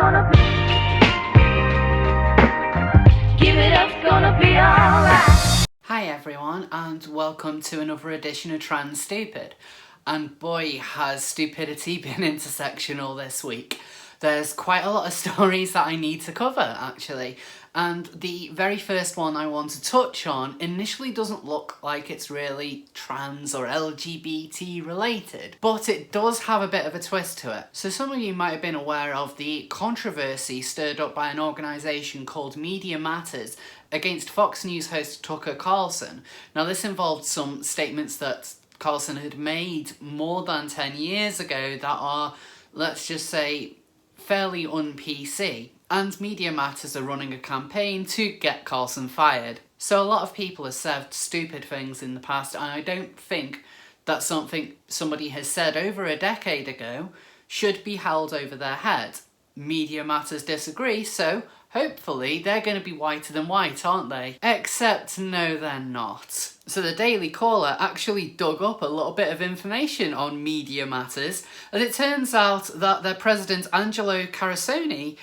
gonna be. Give it up's gonna be alright. Hi everyone, and welcome to another edition of Trans Stupid. And boy, has stupidity been intersectional this week. There's quite a lot of stories that I need to cover, actually. And the very first one I want to touch on initially doesn't look like it's really trans or LGBT related, but it does have a bit of a twist to it. So some of you might have been aware of the controversy stirred up by an organisation called Media Matters against Fox News host Tucker Carlson. Now this involved some statements that Carlson had made more than 10 years ago that are, let's just say, fairly un-PC. And Media Matters are running a campaign to get Carlson fired. So a lot of people have said stupid things in the past, and I don't think that something somebody has said over a decade ago should be held over their head. Media Matters disagree, so hopefully they're going to be whiter than white, aren't they? Except no, they're not. So the Daily Caller actually dug up a little bit of information on Media Matters, and it turns out that their president Angelo Carusone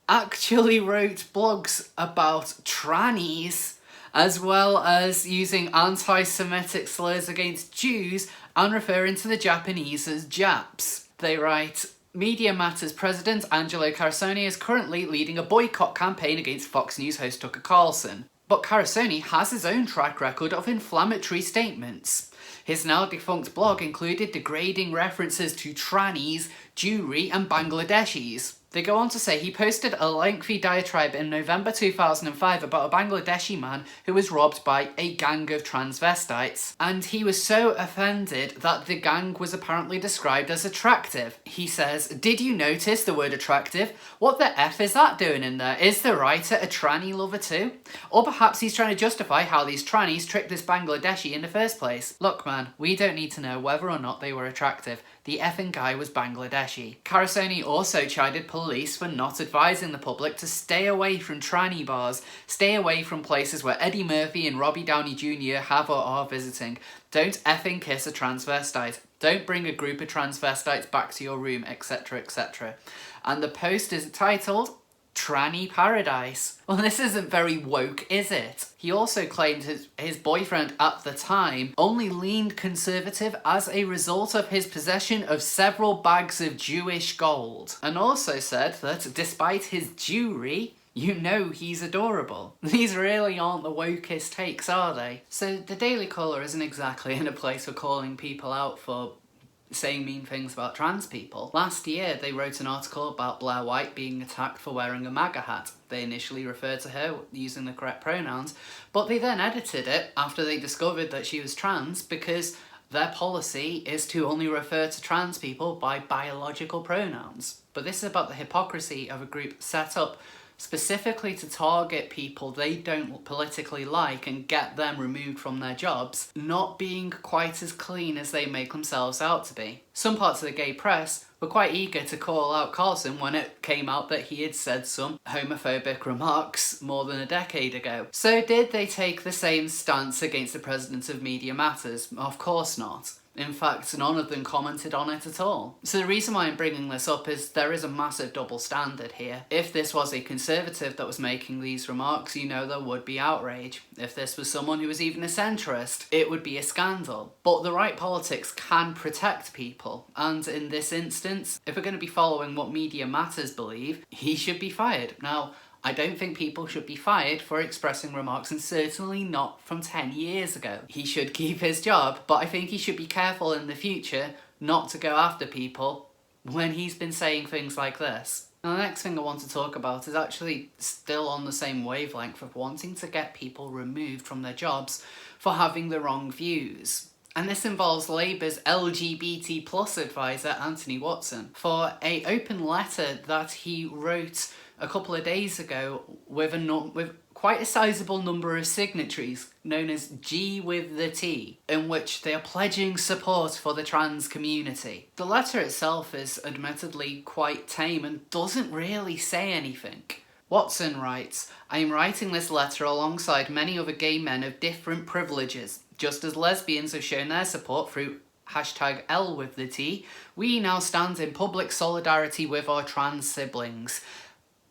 actually wrote blogs about trannies, as well as using anti-Semitic slurs against Jews and referring to the Japanese as Japs. They write, Media Matters president Angelo Carusone is currently leading a boycott campaign against Fox News host Tucker Carlson. But Carusone has his own track record of inflammatory statements. His now defunct blog included degrading references to trannies, Jewry and Bangladeshis. They go on to say he posted a lengthy diatribe in November 2005 about a Bangladeshi man who was robbed by a gang of transvestites, and he was so offended that the gang was apparently described as attractive. He says, "Did you notice the word attractive? What the F is that doing in there? Is the writer a tranny lover too? Or perhaps he's trying to justify how these trannies tricked this Bangladeshi in the first place. Look man, we don't need to know whether or not they were attractive. The effing guy was Bangladeshi." Carusone also chided police for not advising the public to stay away from tranny bars, stay away from places where Eddie Murphy and Robbie Downey Jr. have or are visiting. Don't effing kiss a transvestite. Don't bring a group of transvestites back to your room, etc, etc. And the post is titled, Tranny Paradise. Well, this isn't very woke, is it? He also claimed his boyfriend at the time only leaned conservative as a result of his possession of several bags of Jewish gold, and also said that despite his Jewry, you know he's adorable. These really aren't the wokest takes, are they? So the Daily Caller isn't exactly in a place for calling people out for saying mean things about trans people. Last year they wrote an article about Blair White being attacked for wearing a MAGA hat. They initially referred to her using the correct pronouns, but they then edited it after they discovered that she was trans because their policy is to only refer to trans people by biological pronouns. But this is about the hypocrisy of a group set up specifically to target people they don't politically like and get them removed from their jobs, not being quite as clean as they make themselves out to be. Some parts of the gay press were quite eager to call out Carlson when it came out that he had said some homophobic remarks more than a decade ago. So did they take the same stance against the president of Media Matters? Of course not. In fact, none of them commented on it at all. So the reason why I'm bringing this up is there is a massive double standard here. If this was a conservative that was making these remarks, you know there would be outrage. If this was someone who was even a centrist, it would be a scandal. But the right politics can protect people, and in this instance, if we're going to be following what Media Matters believe, he should be fired. Now, I don't think people should be fired for expressing remarks, and certainly not from 10 years ago. He should keep his job, but I think he should be careful in the future not to go after people when he's been saying things like this. Now, the next thing I want to talk about is actually still on the same wavelength of wanting to get people removed from their jobs for having the wrong views. And this involves Labour's LGBT plus advisor Anthony Watson for an open letter that he wrote a couple of days ago with quite a sizable number of signatories, known as GwiththeT, in which they are pledging support for the trans community. The letter itself is admittedly quite tame and doesn't really say anything. Watson writes, "I am writing this letter alongside many other gay men of different privileges. Just as lesbians have shown their support through #LWiththeT, we now stand in public solidarity with our trans siblings.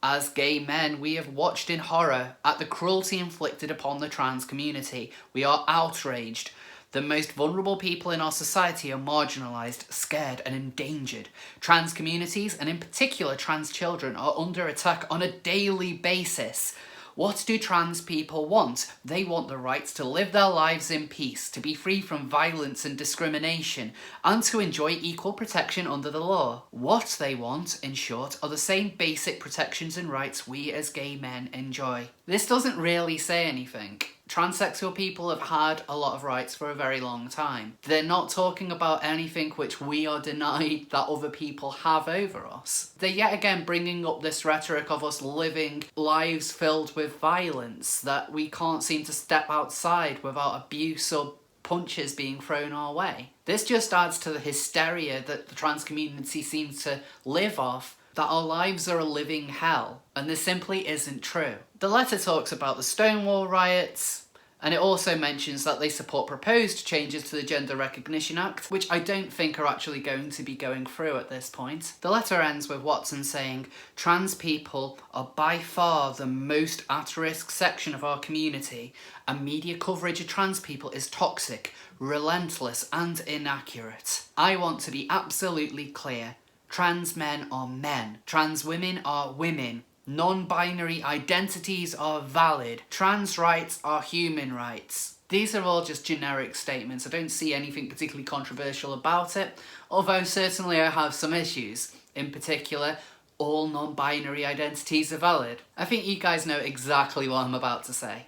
As gay men, we have watched in horror at the cruelty inflicted upon the trans community. We are outraged. The most vulnerable people in our society are marginalised, scared and endangered. Trans communities, and in particular trans children, are under attack on a daily basis. What do trans people want? They want the right to live their lives in peace, to be free from violence and discrimination, and to enjoy equal protection under the law. What they want, in short, are the same basic protections and rights we as gay men enjoy. This doesn't really say anything. Transsexual people have had a lot of rights for a very long time. They're not talking about anything which we are denied that other people have over us. They're yet again bringing up this rhetoric of us living lives filled with violence, that we can't seem to step outside without abuse or punches being thrown our way. This just adds to the hysteria that the trans community seems to live off, that our lives are a living hell, and this simply isn't true. The letter talks about the Stonewall riots, and it also mentions that they support proposed changes to the Gender Recognition Act, which I don't think are actually going to be going through at this point. The letter ends with Watson saying, "Trans people are by far the most at-risk section of our community, and media coverage of trans people is toxic, relentless and inaccurate. I want to be absolutely clear. Trans men are men. Trans women are women. Non-binary identities are valid. Trans rights are human rights." These are all just generic statements. I don't see anything particularly controversial about it, although certainly I have some issues. In particular, all non-binary identities are valid. I think you guys know exactly what I'm about to say.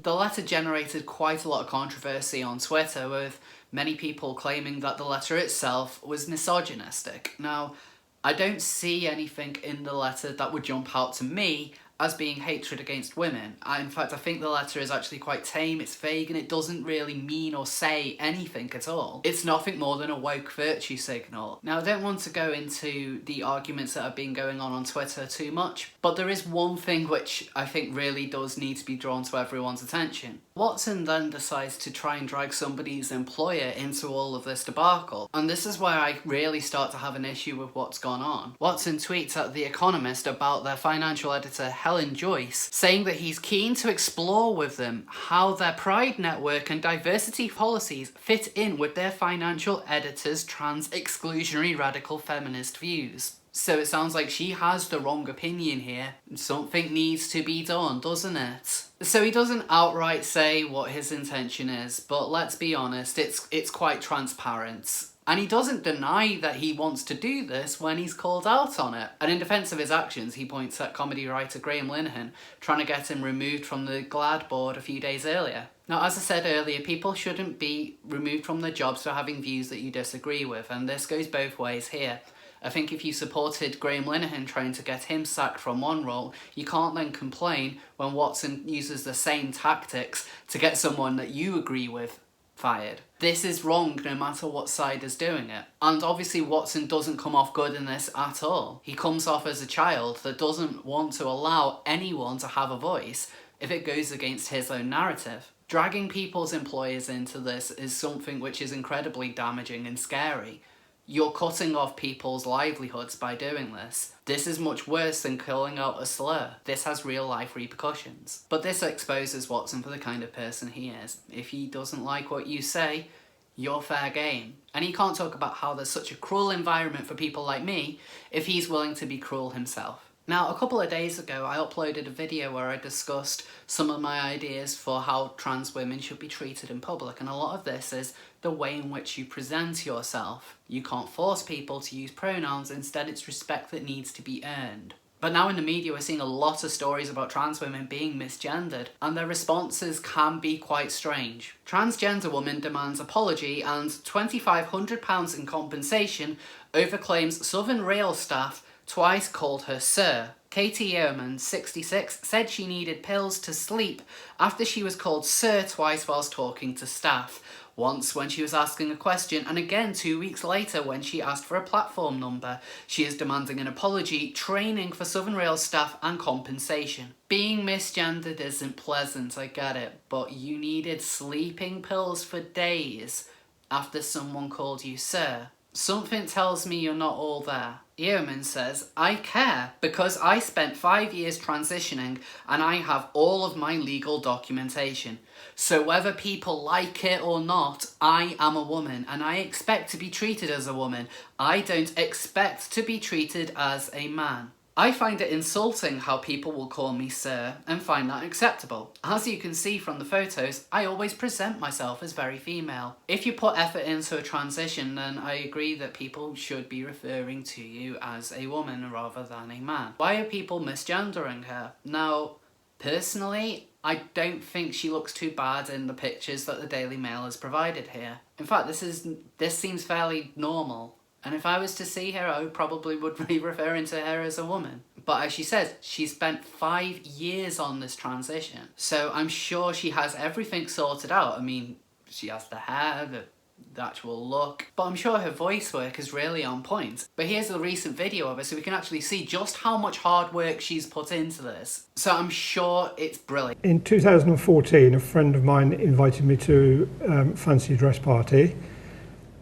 The letter generated quite a lot of controversy on Twitter, with many people claiming that the letter itself was misogynistic. Now, I don't see anything in the letter that would jump out to me as being hatred against women. In fact, I think the letter is actually quite tame, it's vague, and it doesn't really mean or say anything at all. It's nothing more than a woke virtue signal. Now, I don't want to go into the arguments that have been going on Twitter too much, but there is one thing which I think really does need to be drawn to everyone's attention. Watson then decides to try and drag somebody's employer into all of this debacle, and this is where I really start to have an issue with what's gone on. Watson tweets at The Economist about their financial editor Helen Joyce, saying that he's keen to explore with them how their Pride network and diversity policies fit in with their financial editor's trans exclusionary radical feminist views. So it sounds like she has the wrong opinion here. Something needs to be done, doesn't it? So he doesn't outright say what his intention is, but let's be honest, it's quite transparent. And he doesn't deny that he wants to do this when he's called out on it. And in defence of his actions, he points at comedy writer Graham Linehan trying to get him removed from the GLAAD board a few days earlier. Now, as I said earlier, people shouldn't be removed from their jobs for having views that you disagree with, and this goes both ways here. I think if you supported Graham Linehan trying to get him sacked from one role, you can't then complain when Watson uses the same tactics to get someone that you agree with fired. This is wrong no matter what side is doing it. And obviously Watson doesn't come off good in this at all. He comes off as a child that doesn't want to allow anyone to have a voice if it goes against his own narrative. Dragging people's employers into this is something which is incredibly damaging and scary. You're cutting off people's livelihoods by doing this. This is much worse than calling out a slur. This has real life repercussions. But this exposes Watson for the kind of person he is. If he doesn't like what you say, you're fair game. And he can't talk about how there's such a cruel environment for people like me if he's willing to be cruel himself. Now, a couple of days ago, I uploaded a video where I discussed some of my ideas for how trans women should be treated in public, and a lot of this is the way in which you present yourself. You can't force people to use pronouns, instead it's respect that needs to be earned. But now in the media we're seeing a lot of stories about trans women being misgendered, and their responses can be quite strange. Transgender woman demands apology and £2,500 in compensation over claims Southern Rail staff twice called her Sir. Katie Yeoman, 66, said she needed pills to sleep after she was called Sir twice whilst talking to staff. Once when she was asking a question, and again 2 weeks later when she asked for a platform number. She is demanding an apology, training for Southern Rail staff and compensation. Being misgendered isn't pleasant, I get it, but you needed sleeping pills for days after someone called you sir. Something tells me you're not all there. Yeoman says, I care because I spent 5 years transitioning and I have all of my legal documentation. So whether people like it or not, I am a woman and I expect to be treated as a woman. I don't expect to be treated as a man. I find it insulting how people will call me sir and find that acceptable. As you can see from the photos, I always present myself as very female. If you put effort into a transition, then I agree that people should be referring to you as a woman rather than a man. Why are people misgendering her? Now, personally, I don't think she looks too bad in the pictures that the Daily Mail has provided here. In fact, this seems fairly normal. And if I was to see her, I probably would be referring to her as a woman. But as she says, she spent 5 years on this transition. So I'm sure she has everything sorted out. I mean, she has the hair, the actual look. But I'm sure her voice work is really on point. But here's a recent video of her so we can actually see just how much hard work she's put into this. So I'm sure it's brilliant. In 2014, a friend of mine invited me to a fancy dress party.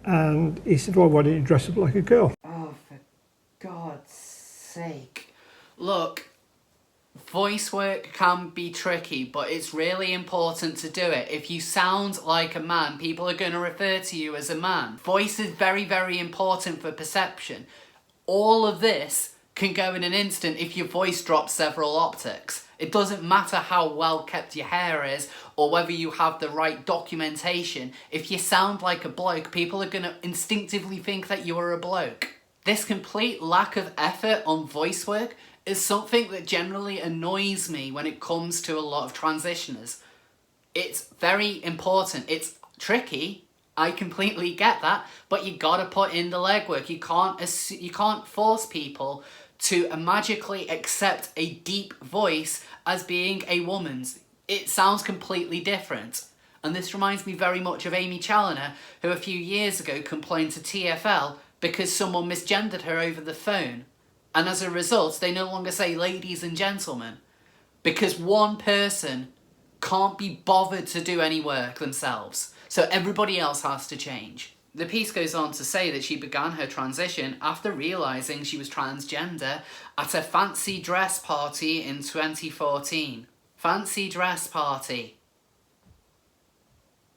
And he said, well, why don't you dress up like a girl? Oh, for God's sake. Look, voice work can be tricky, but it's really important to do it. If you sound like a man, people are going to refer to you as a man. Voice is very, very important for perception. All of this can go in an instant if your voice drops several octaves. It doesn't matter how well kept your hair is or whether you have the right documentation. If you sound like a bloke, people are going to instinctively think that you are a bloke. This complete lack of effort on voice work is something that generally annoys me when it comes to a lot of transitioners. It's very important. It's tricky. I completely get that, but you gotta put in the legwork. You can't force people to magically accept a deep voice as being a woman's. It sounds completely different. And this reminds me very much of Amy Challoner, who a few years ago complained to TfL because someone misgendered her over the phone. And as a result, they no longer say ladies and gentlemen, because one person can't be bothered to do any work themselves. So everybody else has to change. The piece goes on to say that she began her transition after realising she was transgender at a fancy dress party in 2014. Fancy dress party.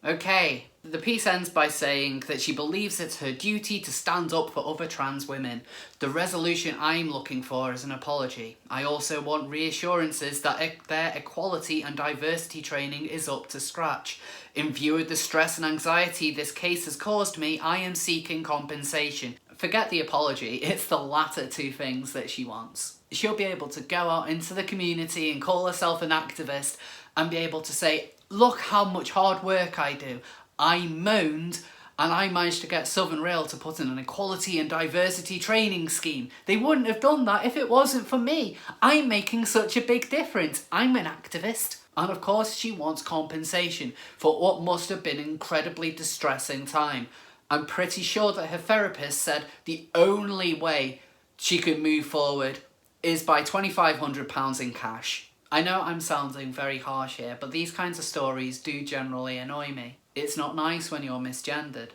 Okay. The piece ends by saying that she believes it's her duty to stand up for other trans women. The resolution I'm looking for is an apology. I also want reassurances that their equality and diversity training is up to scratch. In view of the stress and anxiety this case has caused me, I am seeking compensation. Forget the apology, it's the latter two things that she wants. She'll be able to go out into the community and call herself an activist and be able to say, look how much hard work I do. I moaned and I managed to get Southern Rail to put in an equality and diversity training scheme. They wouldn't have done that if it wasn't for me. I'm making such a big difference. I'm an activist. And of course she wants compensation for what must have been an incredibly distressing time. I'm pretty sure that her therapist said the only way she could move forward is by £2,500 in cash. I know I'm sounding very harsh here, but these kinds of stories do generally annoy me. It's not nice when you're misgendered.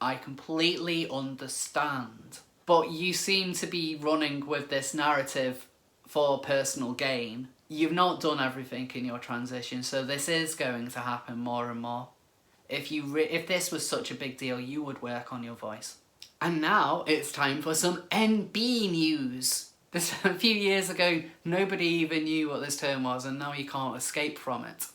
I completely understand. But you seem to be running with this narrative for personal gain. You've not done everything in your transition, so this is going to happen more and more. If this was such a big deal, you would work on your voice. And now it's time for some NB news. This a few years ago, nobody even knew what this term was, and now you can't escape from it.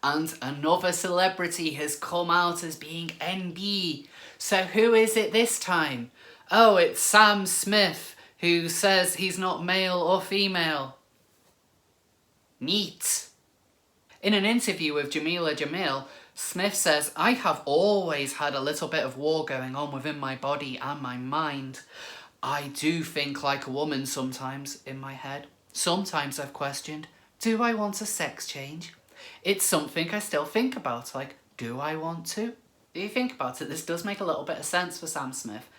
And another celebrity has come out as being NB. So who is it this time? Oh, it's Sam Smith, who says he's not male or female. Neat. In an interview with Jamila Jamil, Smith says, I have always had a little bit of war going on within my body and my mind. I do think like a woman sometimes in my head. Sometimes I've questioned, do I want a sex change? It's something I still think about, like, do I want to? If you think about it, this does make a little bit of sense for Sam Smith.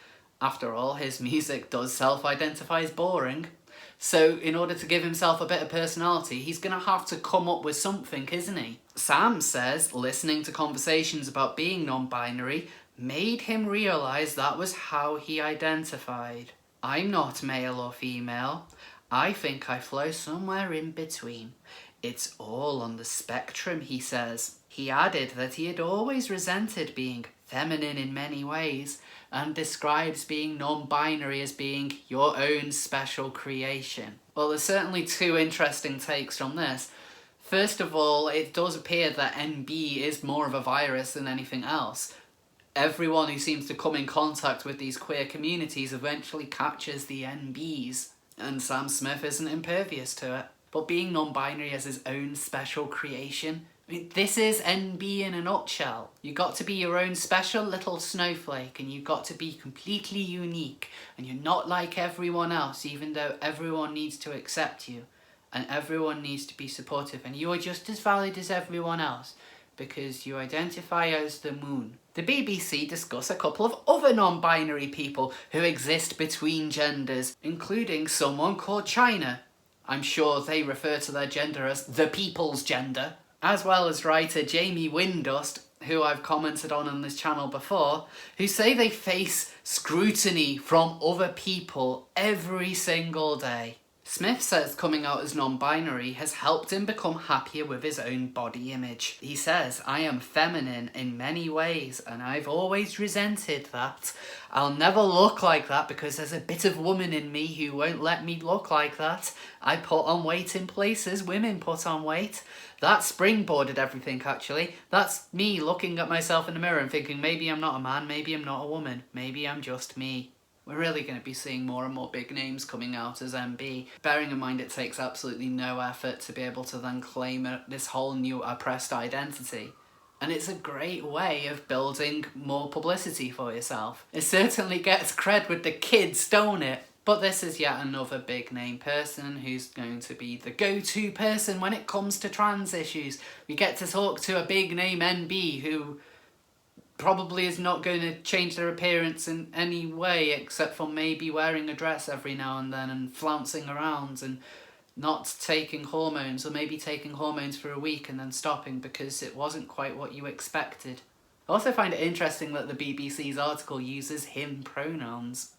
After all, his music does self-identify as boring. So in order to give himself a bit of personality, he's going to have to come up with something, isn't he? Sam says listening to conversations about being non-binary made him realise that was how he identified. I'm not male or female. I think I flow somewhere in between. It's all on the spectrum, he says. He added that he had always resented being feminine in many ways and describes being non-binary as being your own special creation. Well, there's certainly two interesting takes from this. First of all, it does appear that NB is more of a virus than anything else. Everyone who seems to come in contact with these queer communities eventually catches the NBs, and Sam Smith isn't impervious to it. But being non-binary as his own special creation, I mean, this is NB in a nutshell. You got to be your own special little snowflake, and you got to be completely unique, and you're not like everyone else, even though everyone needs to accept you, and everyone needs to be supportive, and you are just as valid as everyone else, because you identify as the moon. The BBC discuss a couple of other non-binary people who exist between genders, including someone called China. I'm sure they refer to their gender as the people's gender. As well as writer Jamie Windust, who I've commented on this channel before, who say they face scrutiny from other people every single day. Smith says coming out as non-binary has helped him become happier with his own body image. He says, I am feminine in many ways and I've always resented that. I'll never look like that because there's a bit of woman in me who won't let me look like that. I put on weight in places women put on weight. That springboarded everything, actually. That's me looking at myself in the mirror and thinking, maybe I'm not a man, maybe I'm not a woman, maybe I'm just me. We're really going to be seeing more and more big names coming out as MB, bearing in mind it takes absolutely no effort to be able to then claim this whole new oppressed identity. And it's a great way of building more publicity for yourself. It certainly gets cred with the kids, don't it? But this is yet another big name person who's going to be the go-to person when it comes to trans issues. We get to talk to a big name NB who probably is not going to change their appearance in any way except for maybe wearing a dress every now and then and flouncing around and not taking hormones, or maybe taking hormones for a week and then stopping because it wasn't quite what you expected. I also find it interesting that the BBC's article uses him pronouns.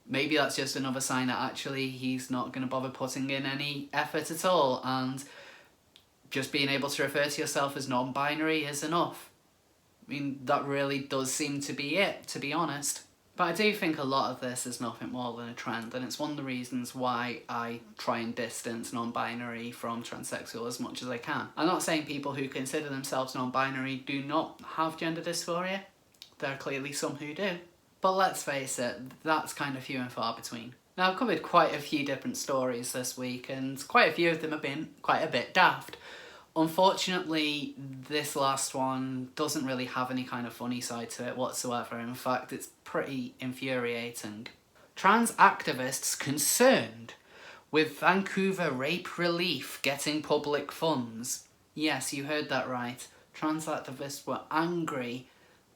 Maybe that's just another sign that actually he's not going to bother putting in any effort at all, and just being able to refer to yourself as non-binary is enough. I mean, that really does seem to be it, to be honest. But I do think a lot of this is nothing more than a trend, and it's one of the reasons why I try and distance non-binary from transsexual as much as I can. I'm not saying people who consider themselves non-binary do not have gender dysphoria. There are clearly some who do. But let's face it, that's kind of few and far between. Now, I've covered quite a few different stories this week, and quite a few of them have been quite a bit daft. Unfortunately, this last one doesn't really have any kind of funny side to it whatsoever. In fact, it's pretty infuriating. Trans activists concerned with Vancouver Rape Relief getting public funds. Yes, you heard that right. Trans activists were angry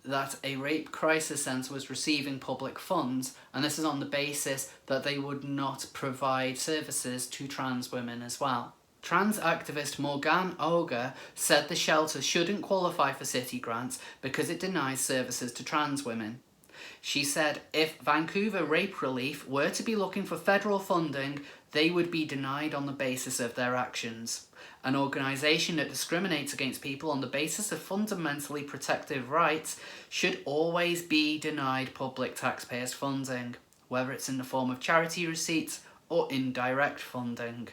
that a rape crisis centre was receiving public funds, and this is on the basis that they would not provide services to trans women as well. Trans activist Morgan Olga said the shelter shouldn't qualify for city grants because it denies services to trans women. She said if Vancouver Rape Relief were to be looking for federal funding, they would be denied on the basis of their actions. An organisation that discriminates against people on the basis of fundamentally protective rights should always be denied public taxpayers' funding, whether it's in the form of charity receipts or indirect funding.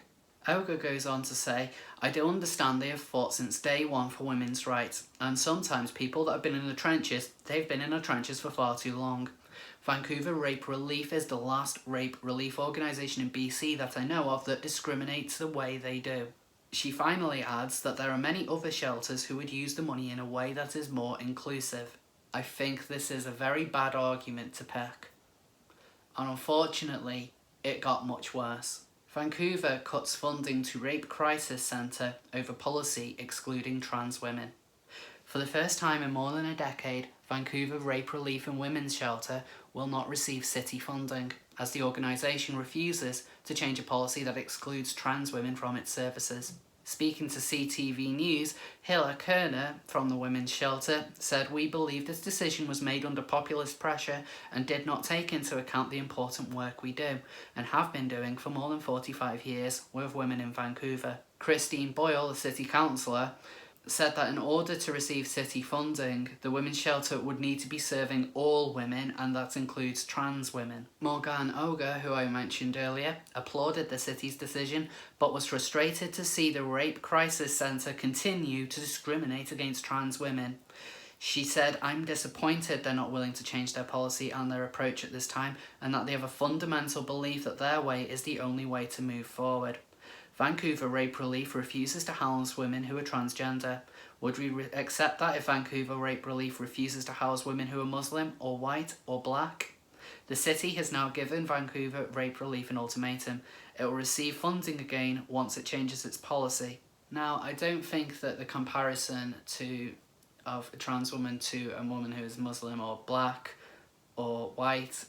Olga goes on to say, I do understand they have fought since day one for women's rights, and sometimes people that have been in the trenches, they've been in the trenches for far too long. Vancouver Rape Relief is the last rape relief organisation in BC that I know of that discriminates the way they do. She finally adds that there are many other shelters who would use the money in a way that is more inclusive. I think this is a very bad argument to pick. And unfortunately, it got much worse. Vancouver cuts funding to Rape Crisis Centre over policy excluding trans women. For the first time in more than a decade, Vancouver Rape Relief and Women's Shelter will not receive city funding, as the organisation refuses to change a policy that excludes trans women from its services. Speaking to CTV News, Hilla Kerner from the Women's Shelter said, "We believe this decision was made under populist pressure and did not take into account the important work we do and have been doing for more than 45 years with women in Vancouver." Christine Boyle, the city councillor, said that in order to receive city funding, the women's shelter would need to be serving all women, and that includes trans women. Morgan Oga, who I mentioned earlier, applauded the city's decision, but was frustrated to see the Rape Crisis Centre continue to discriminate against trans women. She said, "I'm disappointed they're not willing to change their policy and their approach at this time, and that they have a fundamental belief that their way is the only way to move forward." Vancouver Rape Relief refuses to house women who are transgender. Would we accept that if Vancouver Rape Relief refuses to house women who are Muslim or white or black? The city has now given Vancouver Rape Relief an ultimatum. It will receive funding again once it changes its policy. Now, I don't think that the comparison of a trans woman to a woman who is Muslim or black or white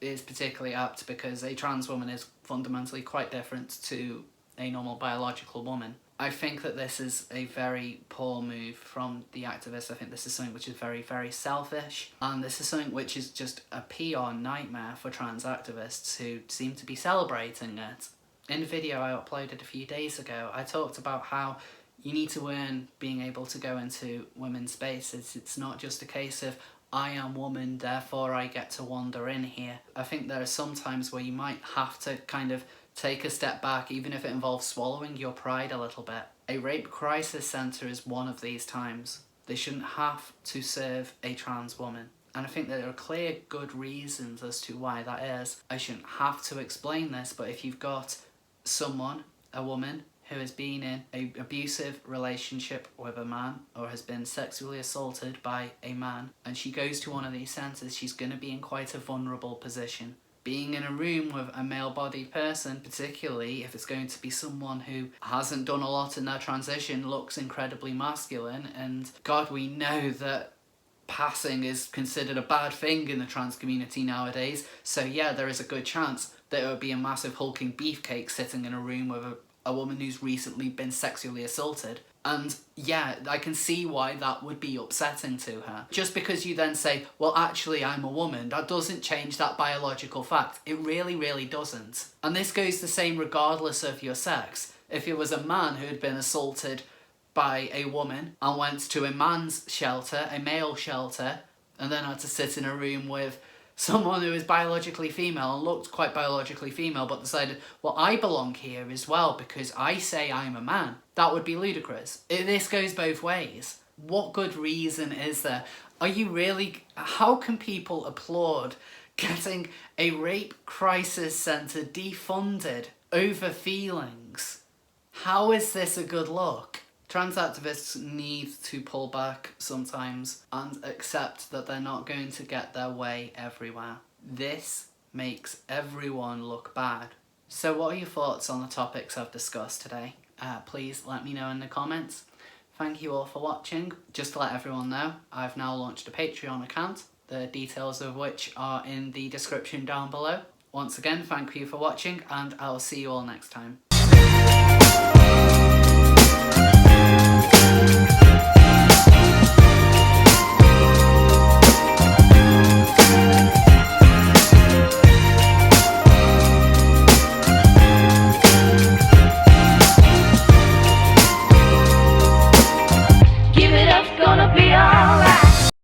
is particularly apt, because a trans woman is fundamentally quite different to a normal biological woman. I think that this is a very poor move from the activists. I think this is something which is very, very selfish, and this is something which is just a PR nightmare for trans activists who seem to be celebrating it. In the video I uploaded a few days ago, I talked about how you need to earn being able to go into women's spaces. It's not just a case of, I am woman, therefore I get to wander in here. I think there are some times where you might have to kind of take a step back, even if it involves swallowing your pride a little bit. A rape crisis centre is one of these times. They shouldn't have to serve a trans woman. And I think there are clear good reasons as to why that is. I shouldn't have to explain this, but if you've got someone, a woman, who has been in an abusive relationship with a man or has been sexually assaulted by a man, and she goes to one of these centres, she's going to be in quite a vulnerable position. Being in a room with a male-bodied person, particularly if it's going to be someone who hasn't done a lot in their transition, looks incredibly masculine, and God, we know that passing is considered a bad thing in the trans community nowadays, so yeah, there is a good chance that it would be a massive hulking beefcake sitting in a room with a woman who's recently been sexually assaulted. And yeah, I can see why that would be upsetting to her. Just because you then say, well, actually, I'm a woman, that doesn't change that biological fact. It really, really doesn't. And this goes the same regardless of your sex. If it was a man who had been assaulted by a woman and went to a man's shelter, a male shelter, and then had to sit in a room with someone who is biologically female and looked quite biologically female, but decided, well, I belong here as well because I say I'm a man. That would be ludicrous. This goes both ways. What good reason is there? Are you really... How can people applaud getting a rape crisis centre defunded over feelings? How is this a good look? Trans activists need to pull back sometimes and accept that they're not going to get their way everywhere. This makes everyone look bad. So what are your thoughts on the topics I've discussed today? Please let me know in the comments. Thank you all for watching. Just to let everyone know, I've now launched a Patreon account, the details of which are in the description down below. Once again, thank you for watching, and I'll see you all next time. Give it up's gonna be alright.